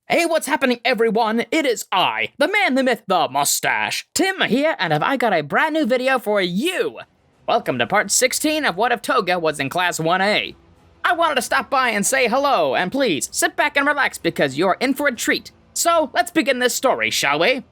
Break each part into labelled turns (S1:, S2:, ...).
S1: Hey, what's happening, everyone? It is I, the man, the myth, the mustache, Tim here, and I got a brand new video for you. Welcome to part 16 of What If Toga Was in Class 1A. I wanted to stop by and say hello, and please, sit back and relax because you're in for a treat. So, let's begin this story, shall we?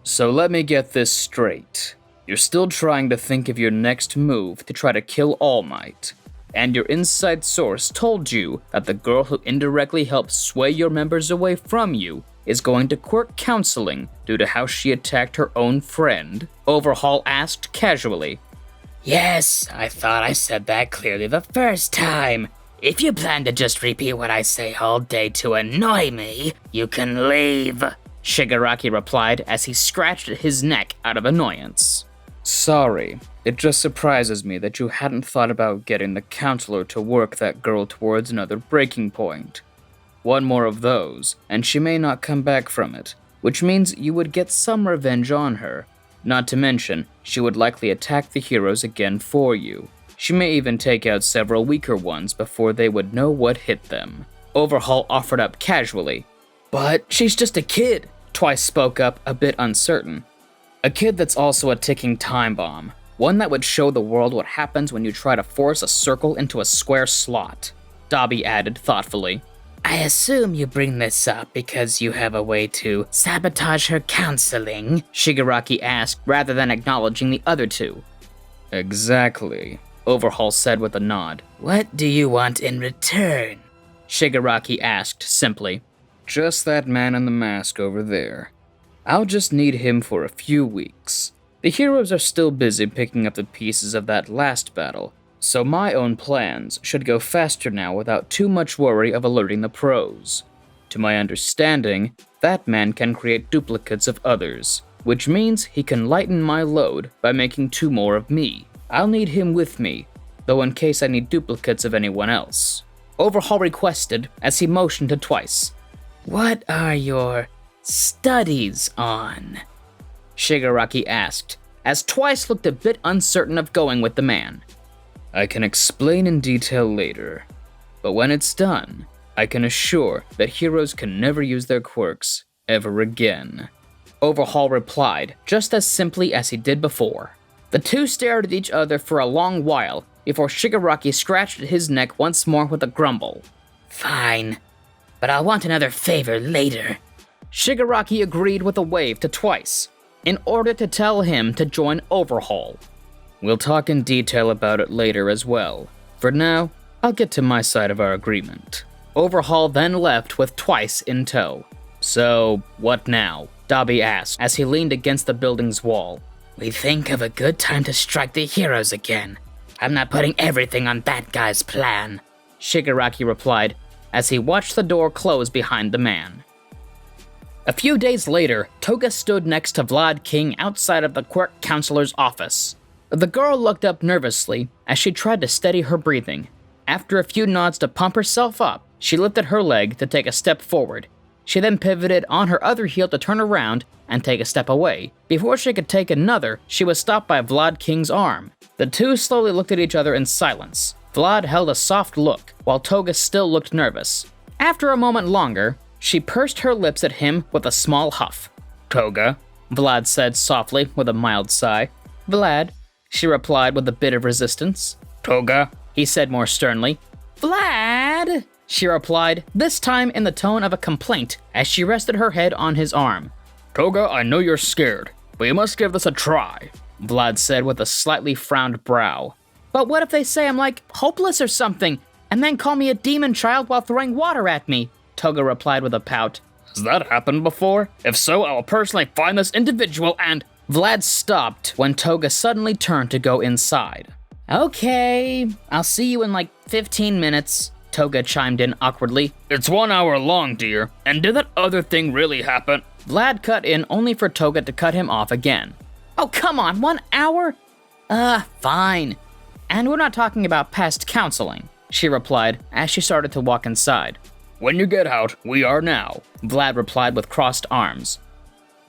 S1: So let me get this straight. You're still trying to think of your next move to try to kill All Might. And your inside source told you that the girl who indirectly helped sway your members away from you is going to quirk counseling due to how she attacked her own friend, Overhaul asked casually.
S2: Yes, I thought I said that clearly the first time. If you plan to just repeat what I say all day to annoy me, you can leave, Shigaraki replied as he scratched at his neck out of annoyance.
S1: Sorry, it just surprises me that you hadn't thought about getting the counselor to work that girl towards another breaking point. One more of those, and she may not come back from it, which means you would get some revenge on her. Not to mention, she would likely attack the heroes again for you. She may even take out several weaker ones before they would know what hit them. Overhaul offered up casually. But she's just a kid, Twice spoke up, a bit uncertain. A kid that's also a ticking time bomb. One that would show the world what happens when you try to force a circle into a square slot, Dabi added thoughtfully.
S2: I assume you bring this up because you have a way to sabotage her counseling,
S1: Shigaraki asked rather than acknowledging the other two. Exactly, Overhaul said with a nod.
S2: What do you want in return?
S1: Shigaraki asked simply. Just that man in the mask over there. I'll just need him for a few weeks. The heroes are still busy picking up the pieces of that last battle, so my own plans should go faster now without too much worry of alerting the pros. To my understanding, that man can create duplicates of others, which means he can lighten my load by making 2 more of me. I'll need him with me, though in case I need duplicates of anyone else. Overhaul requested as he motioned to Twice.
S2: What are your studies on?
S1: Shigaraki asked, as Twice looked a bit uncertain of going with the man. I can explain in detail later, but when it's done, I can assure that heroes can never use their quirks ever again. Overhaul replied, just as simply as he did before. The two stared at each other for a long while before Shigaraki scratched at his neck once more with a grumble.
S2: Fine, but I'll want another favor later.
S1: Shigaraki agreed with a wave to Twice, in order to tell him to join Overhaul. We'll talk in detail about it later as well. For now, I'll get to my side of our agreement. Overhaul then left with Twice in tow. So, what now? Dabi asked as he leaned against the building's wall.
S2: We think of a good time to strike the heroes again. I'm not putting everything on that guy's plan,
S1: Shigaraki replied as he watched the door close behind the man. A few days later, Toga stood next to Vlad King outside of the quirk counselor's office. The girl looked up nervously as she tried to steady her breathing. After a few nods to pump herself up, she lifted her leg to take a step forward. She then pivoted on her other heel to turn around and take a step away. Before she could take another, she was stopped by Vlad King's arm. The two slowly looked at each other in silence. Vlad held a soft look, while Toga still looked nervous. After a moment longer, she pursed her lips at him with a small huff. Toga, Vlad said softly with a mild sigh. Vlad, she replied with a bit of resistance. Toga, he said more sternly. Vlad, she replied, this time in the tone of a complaint as she rested her head on his arm. Toga, I know you're scared, but you must give this a try, Vlad said with a slightly frowned brow. But what if they say I'm like hopeless or something, and then call me a demon child while throwing water at me? Toga replied with a pout. Has that happened before? If so, I will personally find this individual and... Vlad stopped when Toga suddenly turned to go inside. Okay, I'll see you in like 15 minutes, Toga chimed in awkwardly. It's 1 hour long, dear. And did that other thing really happen? Vlad cut in only for Toga to cut him off again. Oh, come on, 1 hour? Fine. And we're not talking about past counseling, she replied as she started to walk inside. When you get out, we are now, Vlad replied with crossed arms.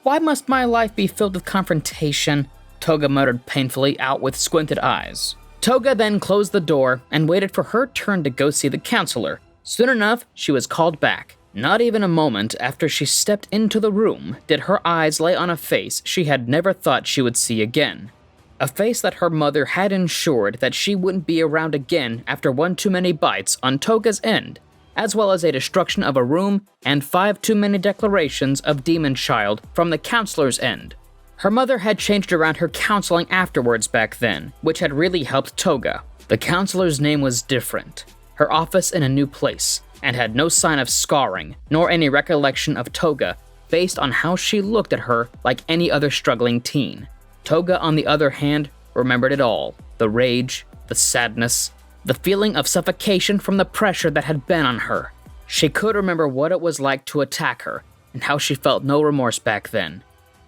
S1: Why must my life be filled with confrontation? Toga muttered painfully out with squinted eyes. Toga then closed the door and waited for her turn to go see the counselor. Soon enough, she was called back. Not even a moment after she stepped into the room did her eyes lay on a face she had never thought she would see again. A face that her mother had ensured that she wouldn't be around again after one too many bites on Toga's end, as well as a destruction of a room and 5 too many declarations of Demon Child from the counselor's end. Her mother had changed around her counseling afterwards back then, which had really helped Toga. The counselor's name was different, her office in a new place, and had no sign of scarring, nor any recollection of Toga, based on how she looked at her like any other struggling teen. Toga, on the other hand, remembered it all. The rage, the sadness, the feeling of suffocation from the pressure that had been on her. She could remember what it was like to attack her, and how she felt no remorse back then.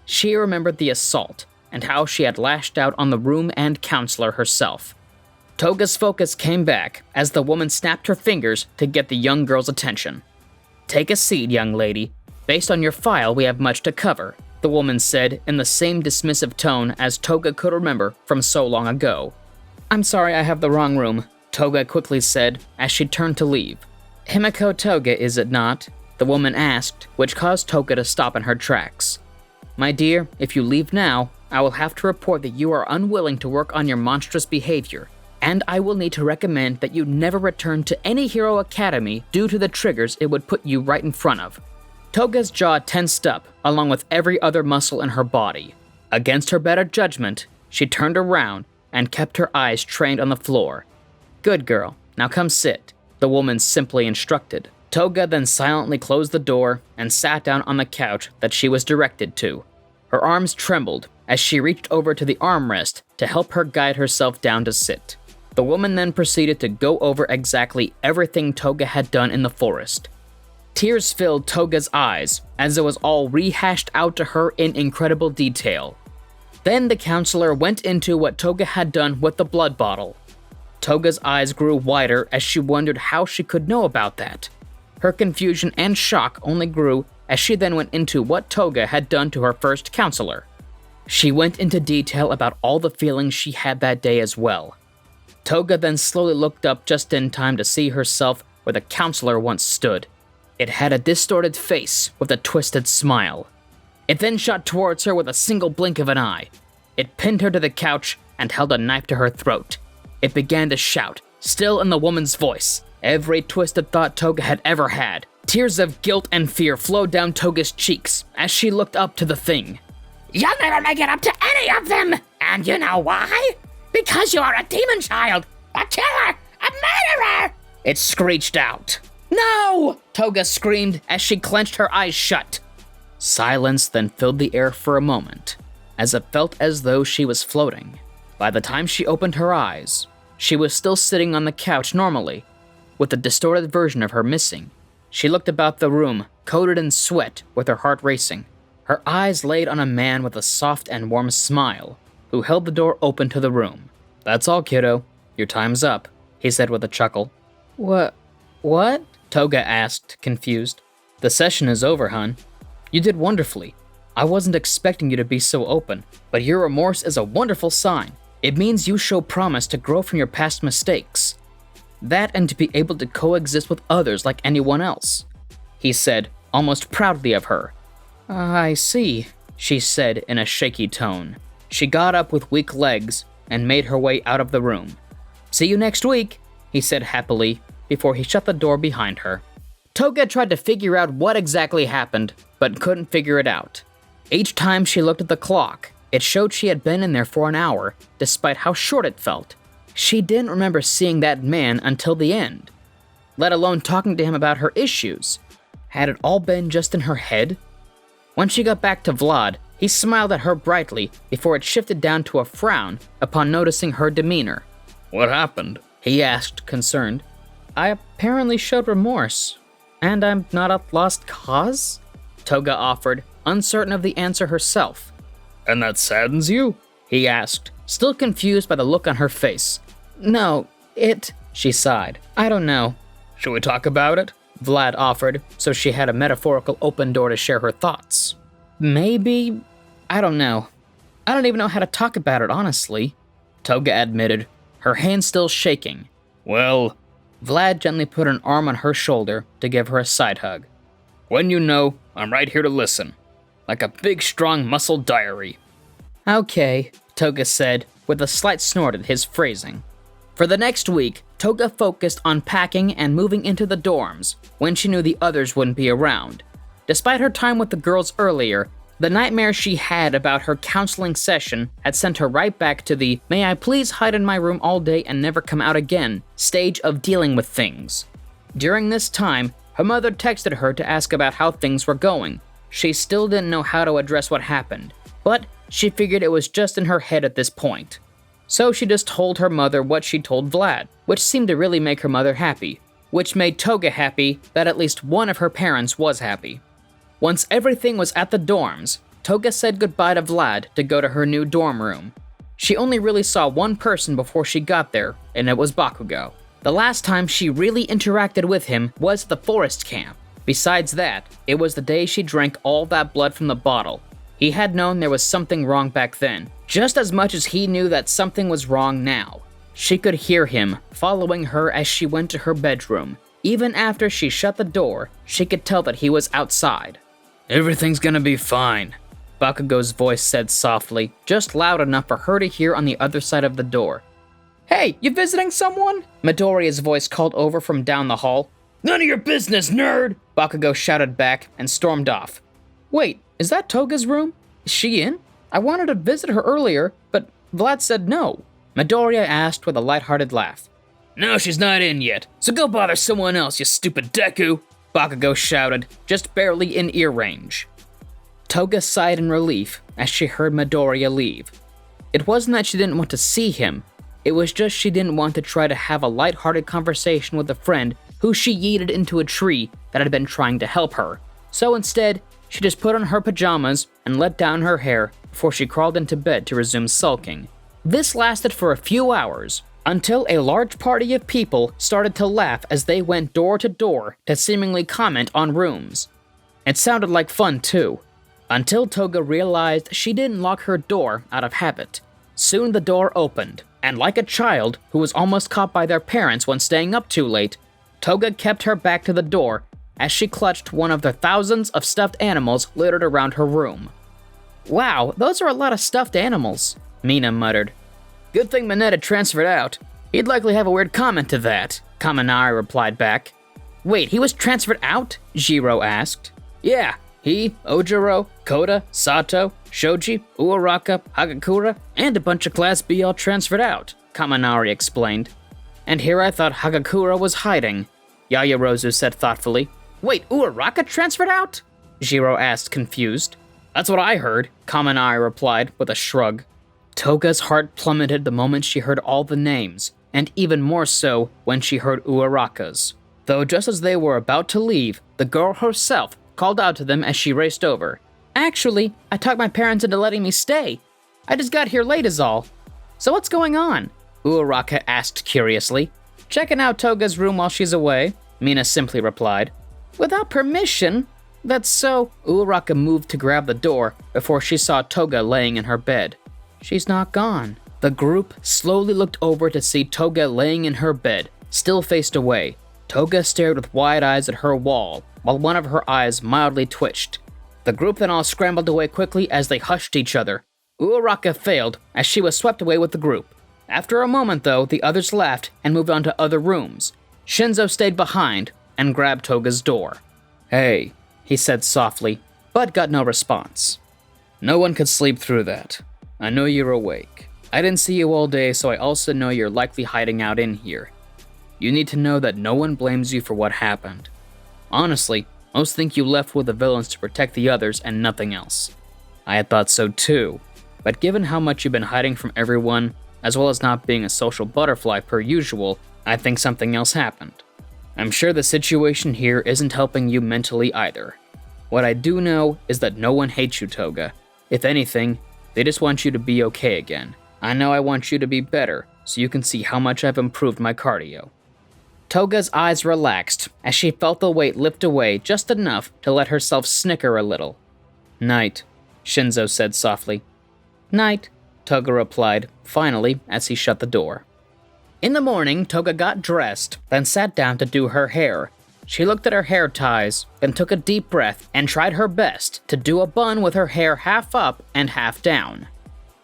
S1: She remembered the assault, and how she had lashed out on the room and counselor herself. Toga's focus came back as the woman snapped her fingers to get the young girl's attention. "Take a seat, young lady. Based on your file, we have much to cover," the woman said in the same dismissive tone as Toga could remember from so long ago. "I'm sorry, I have the wrong room," Toga quickly said as she turned to leave. "Himiko Toga, is it not?" the woman asked, which caused Toga to stop in her tracks. "My dear, if you leave now, I will have to report that you are unwilling to work on your monstrous behavior, and I will need to recommend that you never return to any Hero Academy due to the triggers it would put you right in front of." Toga's jaw tensed up, along with every other muscle in her body. Against her better judgment, she turned around and kept her eyes trained on the floor. "Good girl, now come sit," the woman simply instructed. Toga then silently closed the door and sat down on the couch that she was directed to. Her arms trembled as she reached over to the armrest to help her guide herself down to sit. The woman then proceeded to go over exactly everything Toga had done in the forest. Tears filled Toga's eyes as it was all rehashed out to her in incredible detail. Then the counselor went into what Toga had done with the blood bottle. Toga's eyes grew wider as she wondered how she could know about that. Her confusion and shock only grew as she then went into what Toga had done to her first counselor. She went into detail about all the feelings she had that day as well. Toga then slowly looked up just in time to see herself where the counselor once stood. It had a distorted face with a twisted smile. It then shot towards her with a single blink of an eye. It pinned her to the couch and held a knife to her throat. It began to shout, still in the woman's voice, every twisted thought Toga had ever had. Tears of guilt and fear flowed down Toga's cheeks as she looked up to the thing.
S2: "You'll never make it up to any of them! And you know why? Because you are a demon child! A killer! A murderer!"
S1: It screeched out. "No!" Toga screamed as she clenched her eyes shut. Silence then filled the air for a moment, as it felt as though she was floating. By the time she opened her eyes, she was still sitting on the couch normally, with the distorted version of her missing. She looked about the room, coated in sweat, with her heart racing. Her eyes laid on a man with a soft and warm smile, who held the door open to the room. "That's all, kiddo. Your time's up," he said with a chuckle. What? Toga asked, confused. "The session is over, hun. You did wonderfully. I wasn't expecting you to be so open, but your remorse is a wonderful sign. It means you show promise to grow from your past mistakes. That and to be able to coexist with others like anyone else," he said, almost proudly of her. "I see," she said in a shaky tone. She got up with weak legs and made her way out of the room. "See you next week," he said happily before he shut the door behind her. Toga tried to figure out what exactly happened, but couldn't figure it out. Each time she looked at the clock, it showed she had been in there for an hour, despite how short it felt. She didn't remember seeing that man until the end, let alone talking to him about her issues. Had it all been just in her head? When she got back to Vlad, he smiled at her brightly before it shifted down to a frown upon noticing her demeanor. "What happened?" he asked, concerned. "I apparently showed remorse, and I'm not a lost cause?" Toga offered, uncertain of the answer herself. "And that saddens you?" he asked, still confused by the look on her face. "No, she sighed. "I don't know." "Should we talk about it?" Vlad offered, so she had a metaphorical open door to share her thoughts. "Maybe. I don't know. I don't even know how to talk about it, honestly," Toga admitted, her hand still shaking. "Well," Vlad gently put an arm on her shoulder to give her a side hug. When you know, I'm right here to listen. Like a big, strong, muscle diary. Okay, Toga said, with a slight snort at his phrasing. For the next week, Toga focused on packing and moving into the dorms when she knew the others wouldn't be around. Despite her time with the girls earlier, the nightmare she had about her counseling session had sent her right back to the "may I please hide in my room all day and never come out again" stage of dealing with things. During this time, her mother texted her to ask about how things were going. She still didn't know how to address what happened, but she figured it was just in her head at this point. So she just told her mother what she told Vlad, which seemed to really make her mother happy, which made Toga happy that at least one of her parents was happy. Once everything was at the dorms, Toga said goodbye to Vlad to go to her new dorm room. She only really saw one person before she got there, and it was Bakugo. The last time she really interacted with him was at the forest camp. Besides that, it was the day she drank all that blood from the bottle. He had known there was something wrong back then, just as much as he knew that something was wrong now. She could hear him following her as she went to her bedroom. Even after she shut the door, she could tell that he was outside. "Everything's gonna be fine," Bakugo's voice said softly, just loud enough for her to hear on the other side of the door. "Hey, you visiting someone?" Midoriya's voice called over from down the hall. "None of your business, nerd!" Bakugo shouted back and stormed off. "Wait, is that Toga's room? Is she in? I wanted to visit her earlier, but Vlad said no," Midoriya asked with a lighthearted laugh. "No, she's not in yet, so go bother someone else, you stupid deku!" Bakugo shouted, just barely in ear range. Toga sighed in relief as she heard Midoriya leave. It wasn't that she didn't want to see him, it was just she didn't want to try to have a lighthearted conversation with a friend who she yeeted into a tree that had been trying to help her. So instead, she just put on her pajamas and let down her hair before she crawled into bed to resume sulking. This lasted for a few hours, until a large party of people started to laugh as they went door to door to seemingly comment on rooms. It sounded like fun too, until Toga realized she didn't lock her door out of habit. Soon the door opened, and like a child who was almost caught by their parents when staying up too late, Toga kept her back to the door as she clutched one of the thousands of stuffed animals littered around her room. "Wow, those are a lot of stuffed animals," Mina muttered. "Good thing Mineta transferred out. He'd likely have a weird comment to that," Kaminari replied back. "Wait, he was transferred out?" Jiro asked. "Yeah, he, Ojiro, Koda, Sato, Shoji, Uaraka, Hagakura, and a bunch of Class B all transferred out," Kaminari explained. "And here I thought Hagakura was hiding," Yaoyorozu said thoughtfully. "Wait, Uaraka transferred out?" Jiro asked, confused. "That's what I heard," Kaminari replied with a shrug. Toga's heart plummeted the moment she heard all the names, and even more so when she heard Uaraka's. Though just as they were about to leave, the girl herself called out to them as she raced over. "Actually, I talked my parents into letting me stay. I just got here late is all." "So what's going on?" Uaraka asked curiously. "Checking out Toga's room while she's away," Mina simply replied. "Without permission? That's so..." Uaraka moved to grab the door before she saw Toga laying in her bed. "She's not gone." The group slowly looked over to see Toga laying in her bed, still faced away. Toga stared with wide eyes at her wall, while one of her eyes mildly twitched. The group then all scrambled away quickly as they hushed each other. Uaraka failed as she was swept away with the group. After a moment though, the others left and moved on to other rooms. Shinzo stayed behind and grabbed Toga's door. "Hey," he said softly, but got no response. "No one could sleep through that. I know you're awake. I didn't see you all day, so I also know you're likely hiding out in here. You need to know that no one blames you for what happened. Honestly, most think you left with the villains to protect the others and nothing else. I had thought so too, but given how much you've been hiding from everyone, as well as not being a social butterfly per usual, I think something else happened. I'm sure the situation here isn't helping you mentally either. What I do know is that no one hates you, Toga. If anything, they just want you to be okay again. I know I want you to be better, so you can see how much I've improved my cardio." Toga's eyes relaxed as she felt the weight lift away just enough to let herself snicker a little. "Night," Shinzo said softly. "Night," Toga replied, finally, as he shut the door. In the morning, Toga got dressed, then sat down to do her hair. She looked at her hair ties, then took a deep breath and tried her best to do a bun with her hair half up and half down.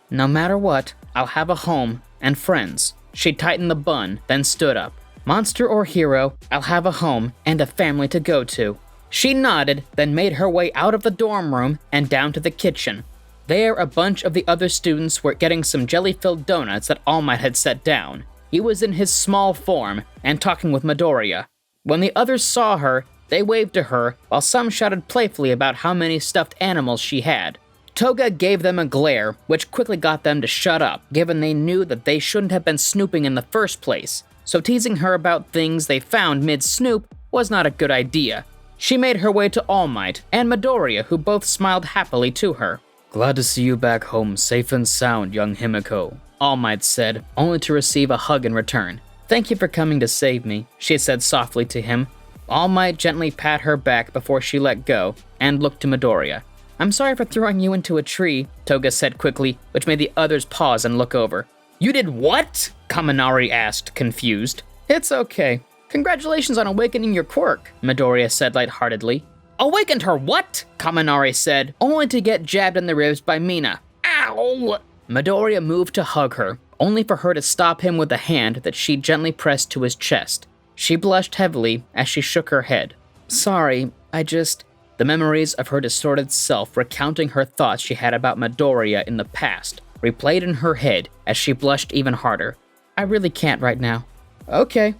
S1: No matter what, I'll have a home and friends. She tightened the bun, then stood up. Monster or hero, I'll have a home and a family to go to. She nodded, then made her way out of the dorm room and down to the kitchen. There, a bunch of the other students were getting some jelly-filled donuts that All Might had set down. He was in his small form and talking with Midoriya. When the others saw her, they waved to her, while some shouted playfully about how many stuffed animals she had. Toga gave them a glare, which quickly got them to shut up, given they knew that they shouldn't have been snooping in the first place. So teasing her about things they found mid-snoop was not a good idea. She made her way to All Might and Midoriya, who both smiled happily to her. Glad to see you back home safe and sound, young Himiko, All Might said, only to receive a hug in return. Thank you for coming to save me, she said softly to him. All Might gently pat her back before she let go, and looked to Midoriya. I'm sorry for throwing you into a tree, Toga said quickly, which made the others pause and look over. You did what? Kaminari asked, confused. It's okay. Congratulations on awakening your quirk, Midoriya said lightheartedly. Awakened her what? Kaminari said, only to get jabbed in the ribs by Mina. Ow! Midoriya moved to hug her, only for her to stop him with a hand that she gently pressed to his chest. She blushed heavily as she shook her head. Sorry, The memories of her distorted self recounting her thoughts she had about Midoriya in the past replayed in her head as she blushed even harder. I really can't right now. Okay.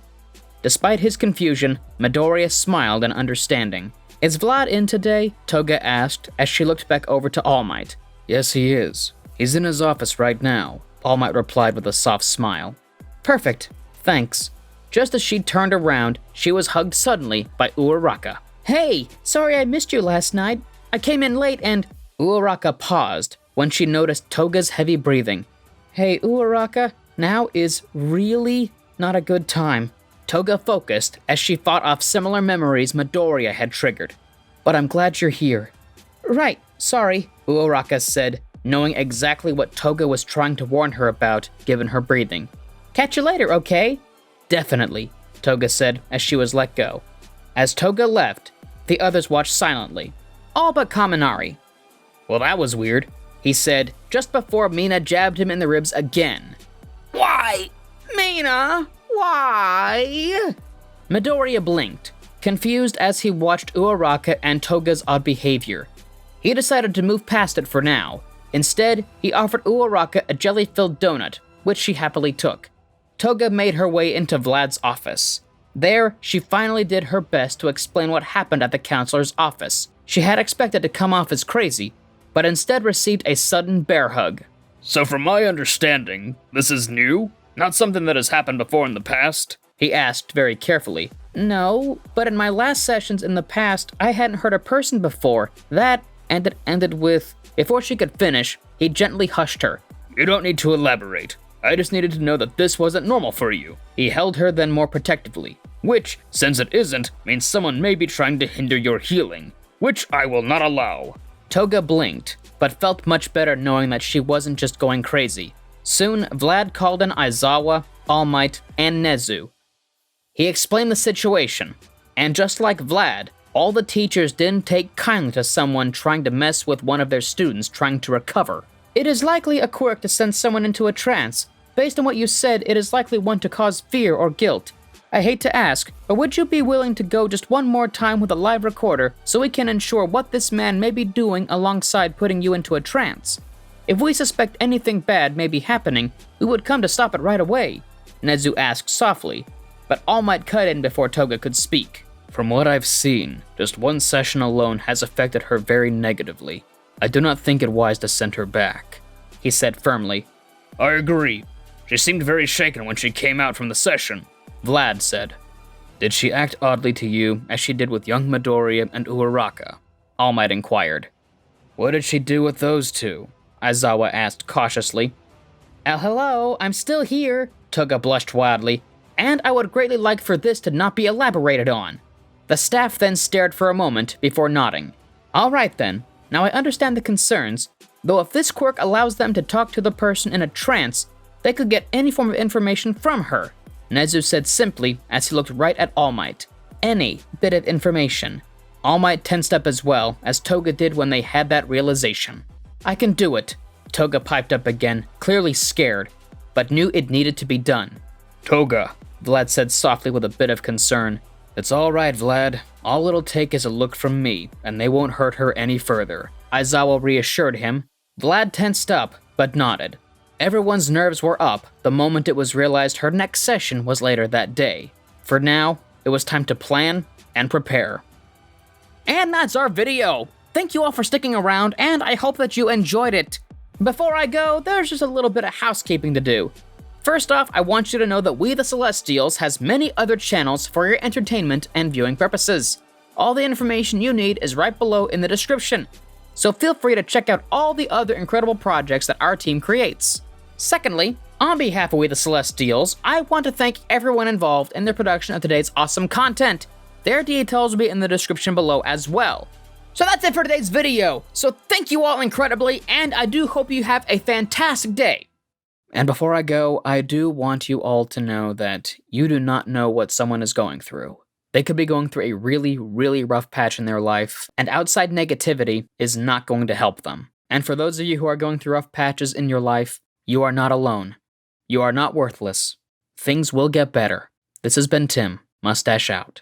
S1: Despite his confusion, Midoriya smiled in understanding. Is Vlad in today? Toga asked as she looked back over to All Might. Yes, he is. He's in his office right now, All Might replied with a soft smile. Perfect. Thanks. Just as she turned around, she was hugged suddenly by Uraraka. Hey, sorry I missed you last night. I came in late and... Uraraka paused when she noticed Toga's heavy breathing. Hey, Uraraka, now is really not a good time. Toga focused as she fought off similar memories Midoriya had triggered. But I'm glad you're here. Right, sorry, Uraraka said, knowing exactly what Toga was trying to warn her about, given her breathing. Catch you later, okay? Definitely, Toga said as she was let go. As Toga left, the others watched silently. All but Kaminari. Well, that was weird, he said, just before Mina jabbed him in the ribs again. Why? Mina? Why? Midoriya blinked, confused as he watched Uraraka and Toga's odd behavior. He decided to move past it for now. Instead, he offered Uraraka a jelly-filled donut, which she happily took. Toga made her way into Vlad's office. There, she finally did her best to explain what happened at the counselor's office. She had expected to come off as crazy, but instead received a sudden bear hug. So from my understanding, this is new? Not something that has happened before in the past? He asked very carefully. No, but in my last sessions in the past, I hadn't heard a person before. That, and it ended with... Before she could finish, he gently hushed her. You don't need to elaborate. I just needed to know that this wasn't normal for you. He held her then more protectively. Which, since it isn't, means someone may be trying to hinder your healing. Which I will not allow. Toga blinked, but felt much better knowing that she wasn't just going crazy. Soon, Vlad called in Aizawa, All Might, and Nezu. He explained the situation, and just like Vlad, all the teachers didn't take kindly to someone trying to mess with one of their students trying to recover. It is likely a quirk to send someone into a trance. Based on what you said, it is likely one to cause fear or guilt. I hate to ask, but would you be willing to go just one more time with a live recorder so we can ensure what this man may be doing alongside putting you into a trance? If we suspect anything bad may be happening, we would come to stop it right away, Nezu asked softly, but All Might cut in before Toga could speak. From what I've seen, just one session alone has affected her very negatively. I do not think it wise to send her back, he said firmly. I agree. She seemed very shaken when she came out from the session, Vlad said. Did she act oddly to you, as she did with young Midoriya and Uraraka? All Might inquired. What did she do with those two? Aizawa asked cautiously. Hello, I'm still here, Toga blushed wildly, and I would greatly like for this to not be elaborated on. The staff then stared for a moment before nodding. All right then, now I understand the concerns, though if this quirk allows them to talk to the person in a trance, they could get any form of information from her, Nezu said simply as he looked right at All Might. any bit of information. All Might tensed up as well, as Toga did when they had that realization. I can do it, Toga piped up again, clearly scared, but knew it needed to be done. Toga, Vlad said softly with a bit of concern. It's all right, Vlad. All it'll take is a look from me, and they won't hurt her any further. Aizawa reassured him. Vlad tensed up, but nodded. Everyone's nerves were up the moment it was realized her next session was later that day. For now, it was time to plan and prepare. And that's our video! Thank you all for sticking around, and I hope that you enjoyed it. Before I go, there's just a little bit of housekeeping to do. First off, I want you to know that We the Celestials has many other channels for your entertainment and viewing purposes. All the information you need is right below in the description, so feel free to check out all the other incredible projects that our team creates. Secondly, on behalf of We the Celestials, I want to thank everyone involved in the production of today's awesome content. Their details will be in the description below as well. So that's it for today's video, so thank you all incredibly, and I do hope you have a fantastic day. And before I go, I do want you all to know that you do not know what someone is going through. They could be going through a really, really rough patch in their life, and outside negativity is not going to help them. And for those of you who are going through rough patches in your life, you are not alone. You are not worthless. Things will get better. This has been Tim, Mustache out.